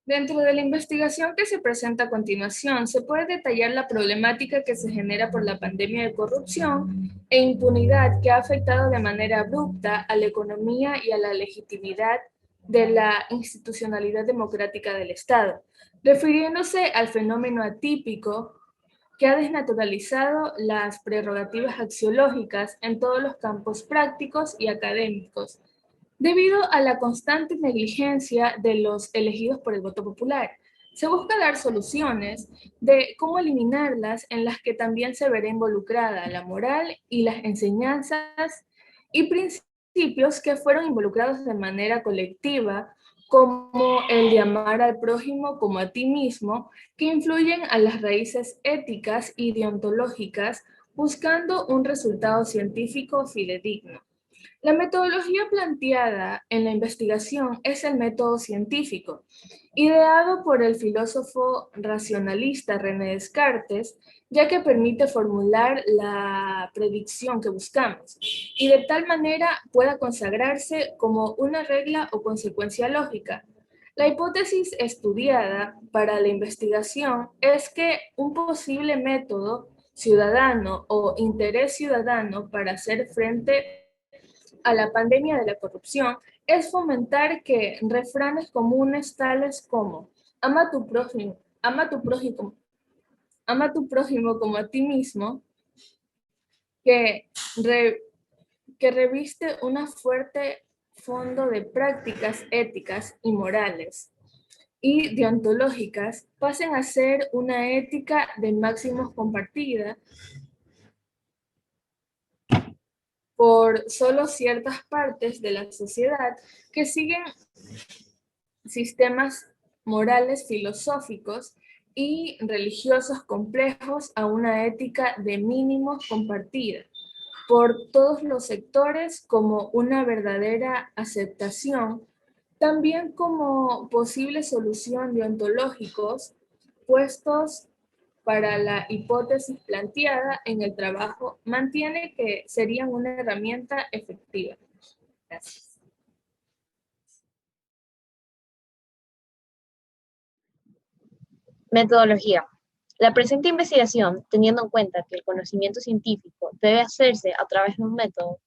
Dentro de la investigación que se presenta a continuación, se puede detallar la problemática que se genera por la pandemia de corrupción e impunidad que ha afectado de manera abrupta a la economía y a la legitimidad de la institucionalidad democrática del Estado, refiriéndose al fenómeno atípico que ha desnaturalizado las prerrogativas axiológicas en todos los campos prácticos y académicos, debido a la constante negligencia de los elegidos por el voto popular. Se busca dar soluciones de cómo eliminarlas en las que también se verá involucrada la moral y las enseñanzas y principios que fueron involucrados de manera colectiva, como el de amar al prójimo como a ti mismo, que influyen a las raíces éticas y deontológicas buscando un resultado científico fidedigno. La metodología planteada en la investigación es el método científico, ideado por el filósofo racionalista René Descartes, ya que permite formular la predicción que buscamos y de tal manera pueda consagrarse como una regla o consecuencia lógica. La hipótesis estudiada para la investigación es que un posible método ciudadano o interés ciudadano para hacer frente a la pandemia de la corrupción es fomentar que refranes comunes tales como ama a tu prójimo, ama a tu prójimo, ama a tu prójimo como a ti mismo, que, re- que reviste una fuerte fondo de prácticas éticas y morales y deontológicas, pasen a ser una ética de máximos compartida por solo ciertas partes de la sociedad que siguen sistemas morales filosóficos y religiosos complejos a una ética de mínimos compartida por todos los sectores como una verdadera aceptación, también como posible solución de ontológicos puestos para la hipótesis planteada en el trabajo, mantiene que serían una herramienta efectiva. Gracias. Metodología. La presente investigación, teniendo en cuenta que el conocimiento científico debe hacerse a través de un método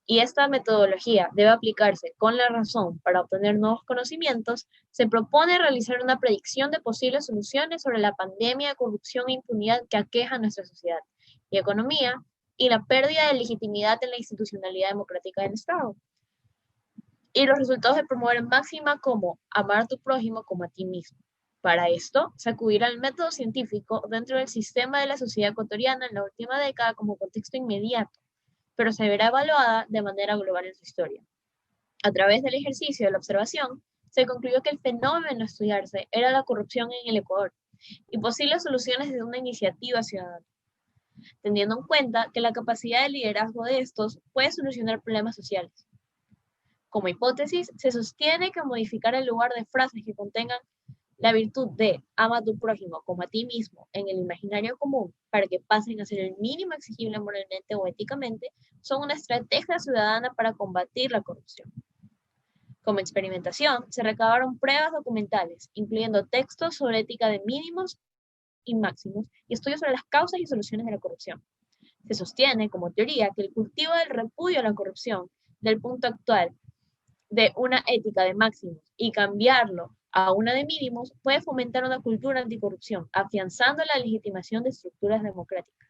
y esta metodología debe aplicarse con la razón para obtener nuevos conocimientos, se propone realizar una predicción de posibles soluciones sobre la pandemia de corrupción e impunidad que aqueja a nuestra sociedad y economía y la pérdida de legitimidad en la institucionalidad democrática del Estado. Y los resultados de promover máxima como amar a tu prójimo como a ti mismo. Para esto, se acudirá al método científico dentro del sistema de la sociedad ecuatoriana en la última década como contexto inmediato, pero se verá evaluada de manera global en su historia. A través del ejercicio de la observación, se concluyó que el fenómeno a estudiarse era la corrupción en el Ecuador y posibles soluciones de una iniciativa ciudadana, teniendo en cuenta que la capacidad de liderazgo de estos puede solucionar problemas sociales. Como hipótesis, se sostiene que modificar el lugar de frases que contengan la virtud de ama a tu prójimo como a ti mismo en el imaginario común para que pasen a ser el mínimo exigible moralmente o éticamente son una estrategia ciudadana para combatir la corrupción. Como experimentación, se recabaron pruebas documentales, incluyendo textos sobre ética de mínimos y máximos y estudios sobre las causas y soluciones de la corrupción. Se sostiene como teoría que el cultivo del repudio a la corrupción del punto actual de una ética de máximos y cambiarlo a una de mínimos puede fomentar una cultura anticorrupción, afianzando la legitimación de estructuras democráticas.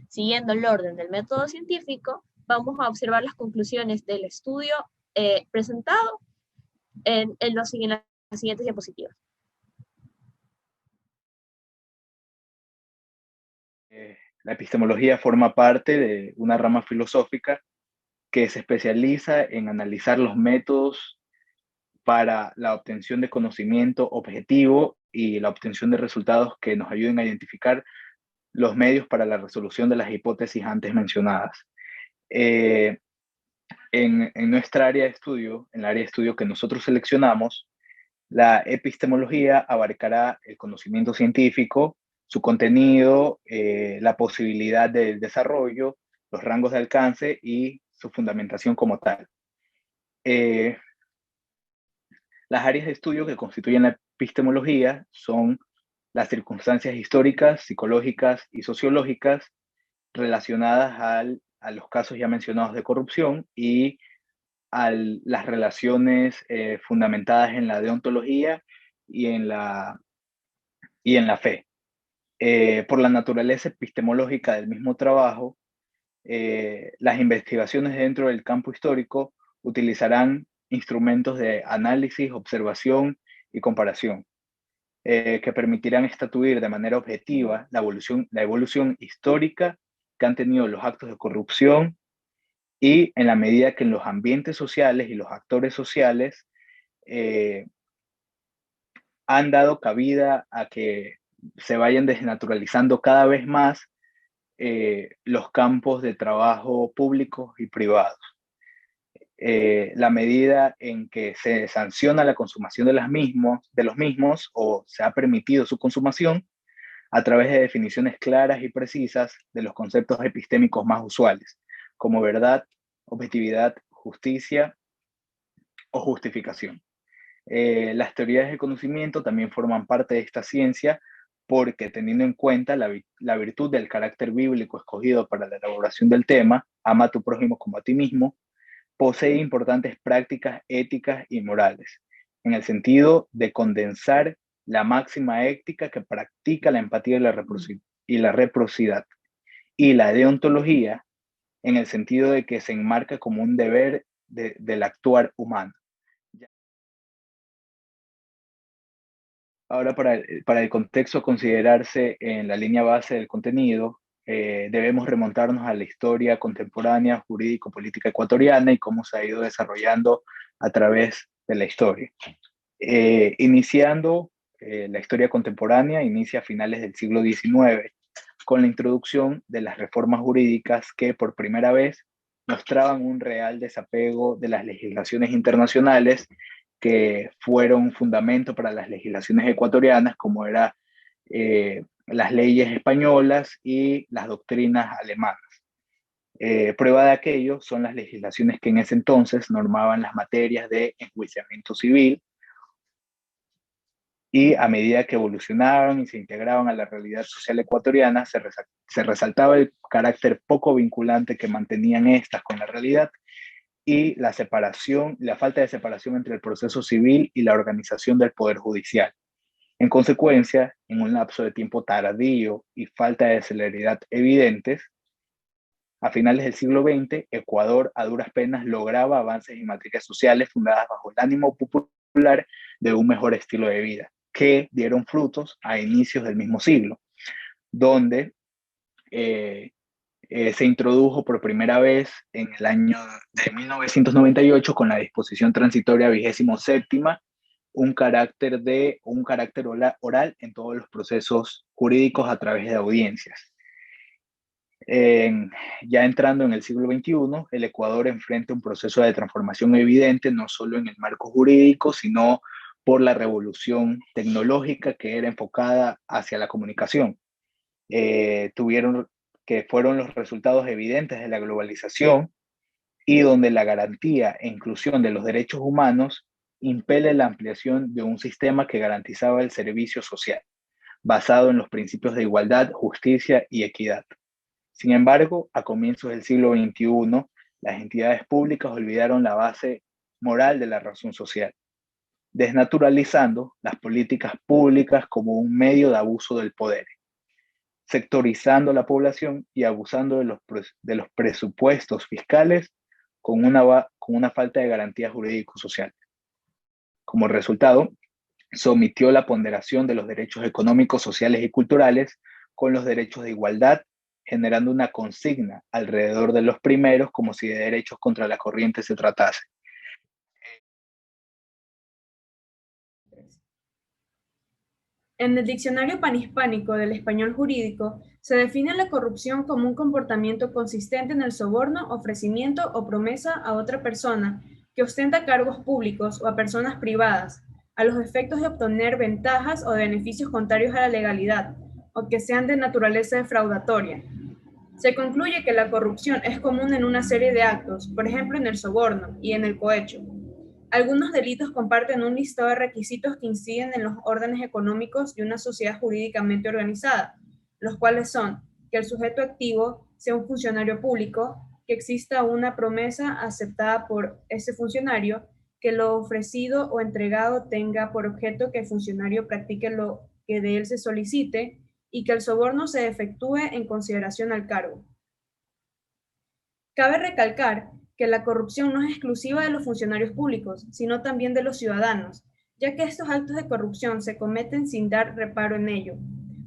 Siguiendo el orden del método científico, vamos a observar las conclusiones del estudio presentado en las siguientes diapositivas. La epistemología forma parte de una rama filosófica que se especializa en analizar los métodos para la obtención de conocimiento objetivo y la obtención de resultados que nos ayuden a identificar los medios para la resolución de las hipótesis antes mencionadas. Eh, en nuestra área de estudio, en el área de estudio que nosotros seleccionamos, la epistemología abarcará el conocimiento científico, su contenido, la posibilidad del desarrollo, los rangos de alcance y su fundamentación como tal. Eh, las áreas de estudio que constituyen epistemología son las circunstancias históricas, psicológicas y sociológicas relacionadas a los casos ya mencionados de corrupción y a las relaciones fundamentadas en la deontología y y en la fe. Por la naturaleza epistemológica del mismo trabajo, las investigaciones dentro del campo histórico utilizarán instrumentos de análisis, observación y comparación, que permitirán estatuir de manera objetiva la evolución histórica que han tenido los actos de corrupción y en la medida que en los ambientes sociales y los actores sociales eh, han dado cabida a que se vayan desnaturalizando cada vez más los campos de trabajo públicos y privados. La medida en que se sanciona la consumación de los mismos o se ha permitido su consumación a través de definiciones claras y precisas de los conceptos epistémicos más usuales, como verdad, objetividad, justicia o justificación. Las teorías del conocimiento también forman parte de esta ciencia porque teniendo en cuenta la virtud del carácter bíblico escogido para la elaboración del tema, ama a tu prójimo como a ti mismo, posee importantes prácticas éticas y morales, en el sentido de condensar la máxima ética que practica la empatía y la reciprocidad, y la deontología en el sentido de que se enmarca como un deber del actuar humano. Ahora, para el contexto a considerarse en la línea base del contenido, debemos remontarnos a la historia contemporánea, jurídico-política ecuatoriana y cómo se ha ido desarrollando a través de la historia. Iniciando la historia contemporánea, inicia a finales del siglo XIX, con la introducción de las reformas jurídicas que por primera vez mostraban un real desapego de las legislaciones internacionales que fueron fundamento para las legislaciones ecuatorianas, como eran las leyes españolas y las doctrinas alemanas. Prueba de aquello son las legislaciones que en ese entonces normaban las materias de enjuiciamiento civil, y a medida que evolucionaban y se integraban a la realidad social ecuatoriana, se resaltaba el carácter poco vinculante que mantenían estas con la realidad y la falta de separación entre el proceso civil y la organización del Poder Judicial. En consecuencia, en un lapso de tiempo tardío y falta de celeridad evidentes, a finales del siglo XX, Ecuador a duras penas lograba avances en materias sociales fundadas bajo el ánimo popular de un mejor estilo de vida, que dieron frutos a inicios del mismo siglo, donde se introdujo por primera vez en el año de 1998 con la disposición transitoria 27ª un carácter oral en todos los procesos jurídicos a través de audiencias. Ya entrando en el siglo XXI, el Ecuador enfrenta un proceso de transformación evidente, no solo en el marco jurídico, sino por la revolución tecnológica que era enfocada hacia la comunicación. Que fueron los resultados evidentes de la globalización y donde la garantía e inclusión de los derechos humanos impele la ampliación de un sistema que garantizaba el servicio social, basado en los principios de igualdad, justicia y equidad. Sin embargo, a comienzos del siglo XXI, las entidades públicas olvidaron la base moral de la razón social, desnaturalizando las políticas públicas como un medio de abuso del poder, sectorizando la población y abusando de los presupuestos fiscales con una falta de garantía jurídico-social. Como resultado, se omitió la ponderación de los derechos económicos, sociales y culturales con los derechos de igualdad, generando una consigna alrededor de los primeros como si de derechos contra la corriente se tratase. En el Diccionario Panhispánico del Español Jurídico se define la corrupción como un comportamiento consistente en el soborno, ofrecimiento o promesa a otra persona que ostenta cargos públicos o a personas privadas, a los efectos de obtener ventajas o beneficios contrarios a la legalidad, o que sean de naturaleza defraudatoria. Se concluye que la corrupción es común en una serie de actos, por ejemplo en el soborno y en el cohecho. Algunos delitos comparten un listado de requisitos que inciden en los órdenes económicos de una sociedad jurídicamente organizada, los cuales son que el sujeto activo sea un funcionario público, que exista una promesa aceptada por ese funcionario, que lo ofrecido o entregado tenga por objeto que el funcionario practique lo que de él se solicite y que el soborno se efectúe en consideración al cargo. Cabe recalcar que la corrupción no es exclusiva de los funcionarios públicos, sino también de los ciudadanos, ya que estos actos de corrupción se cometen sin dar reparo en ello.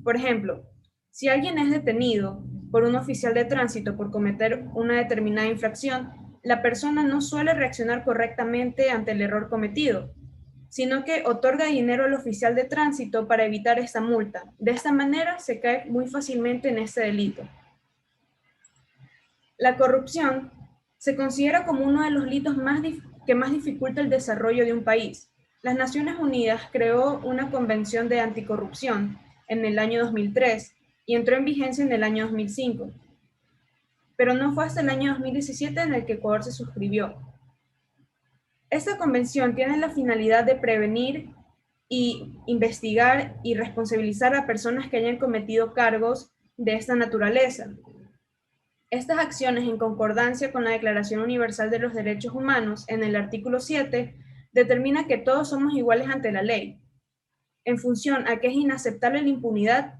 Por ejemplo, si alguien es detenido por un oficial de tránsito por cometer una determinada infracción, la persona no suele reaccionar correctamente ante el error cometido, sino que otorga dinero al oficial de tránsito para evitar esta multa. De esta manera se cae muy fácilmente en este delito. La corrupción se considera como uno de los delitos que más dificulta el desarrollo de un país. Las Naciones Unidas creó una convención de anticorrupción en el año 2003 y entró en vigencia en el año 2005. Pero no fue hasta el año 2017 en el que Ecuador se suscribió. Esta convención tiene la finalidad de prevenir y investigar y responsabilizar a personas que hayan cometido cargos de esta naturaleza. Estas acciones, en concordancia con la Declaración Universal de los Derechos Humanos, en el artículo 7, determina que todos somos iguales ante la ley, en función a que es inaceptable la impunidad,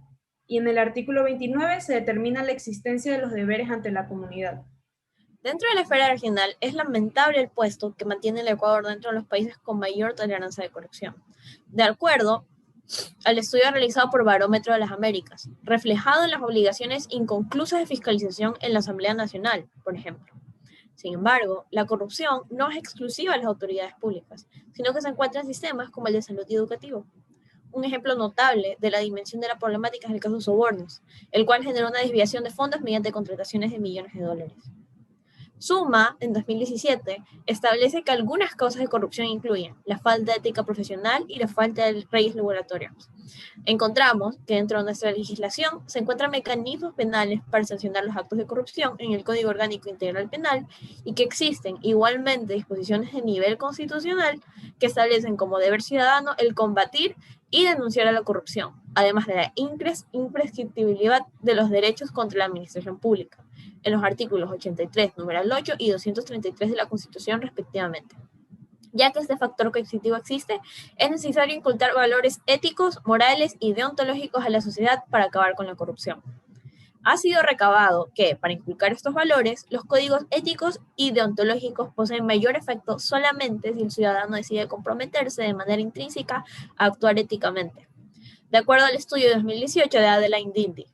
y en el artículo 29 se determina la existencia de los deberes ante la comunidad. Dentro de la esfera regional, es lamentable el puesto que mantiene el Ecuador dentro de los países con mayor tolerancia de corrupción. De acuerdo al estudio realizado por Barómetro de las Américas, reflejado en las obligaciones inconclusas de fiscalización en la Asamblea Nacional, por ejemplo. Sin embargo, la corrupción no es exclusiva de las autoridades públicas, sino que se encuentra en sistemas como el de salud y educativo. Un ejemplo notable de la dimensión de la problemática es el caso de sobornos, el cual generó una desviación de fondos mediante contrataciones de millones de dólares. Suma, en 2017, establece que algunas causas de corrupción incluyen la falta de ética profesional y la falta de leyes regulatorias. Encontramos que dentro de nuestra legislación se encuentran mecanismos penales para sancionar los actos de corrupción en el Código Orgánico Integral Penal y que existen igualmente disposiciones de nivel constitucional que establecen como deber ciudadano el combatir y denunciar a la corrupción, además de la imprescriptibilidad de los derechos contra la administración pública, en los artículos 83, numeral 8 y 233 de la Constitución respectivamente. Ya que este factor coercitivo existe, es necesario inculcar valores éticos, morales y deontológicos a la sociedad para acabar con la corrupción. Ha sido recabado que, para inculcar estos valores, los códigos éticos y deontológicos poseen mayor efecto solamente si el ciudadano decide comprometerse de manera intrínseca a actuar éticamente, de acuerdo al estudio de 2018 de Adeline Dindy.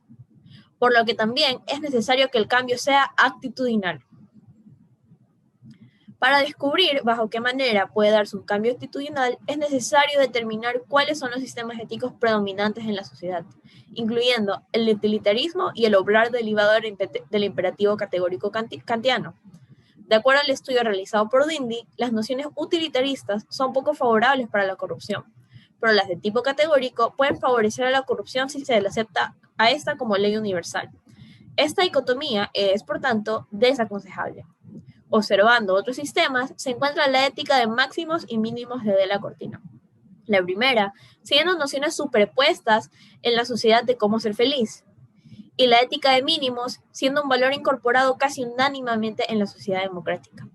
Por lo que también es necesario que el cambio sea actitudinal. Para descubrir bajo qué manera puede darse un cambio actitudinal, es necesario determinar cuáles son los sistemas éticos predominantes en la sociedad, incluyendo el utilitarismo y el obrar derivado del imperativo categórico kantiano. De acuerdo al estudio realizado por Dindy, las nociones utilitaristas son poco favorables para la corrupción, pero las de tipo categórico pueden favorecer a la corrupción si se le acepta a esta como ley universal. Esta dicotomía es, por tanto, desaconsejable. Observando otros sistemas, se encuentra la ética de máximos y mínimos de Della Cortina. La primera, siguiendo nociones superpuestas en la sociedad de cómo ser feliz, y la ética de mínimos siendo un valor incorporado casi unánimemente en la sociedad democrática.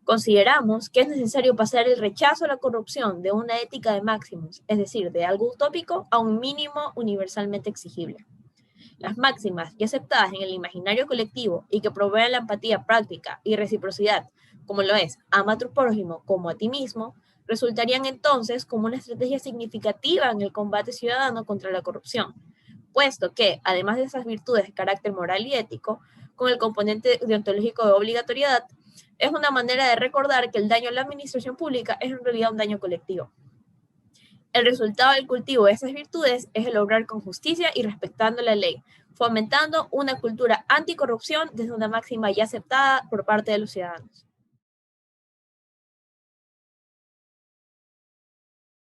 Consideramos que es necesario pasar el rechazo a la corrupción de una ética de máximos, es decir, de algo utópico, a un mínimo universalmente exigible. Las máximas ya aceptadas en el imaginario colectivo y que proveen la empatía práctica y reciprocidad, como lo es ama a tu prójimo como a ti mismo, resultarían entonces como una estrategia significativa en el combate ciudadano contra la corrupción, puesto que, además de esas virtudes de carácter moral y ético, con el componente deontológico de obligatoriedad, es una manera de recordar que el daño a la administración pública es en realidad un daño colectivo. El resultado del cultivo de esas virtudes es el obrar con justicia y respetando la ley, fomentando una cultura anticorrupción desde una máxima ya aceptada por parte de los ciudadanos.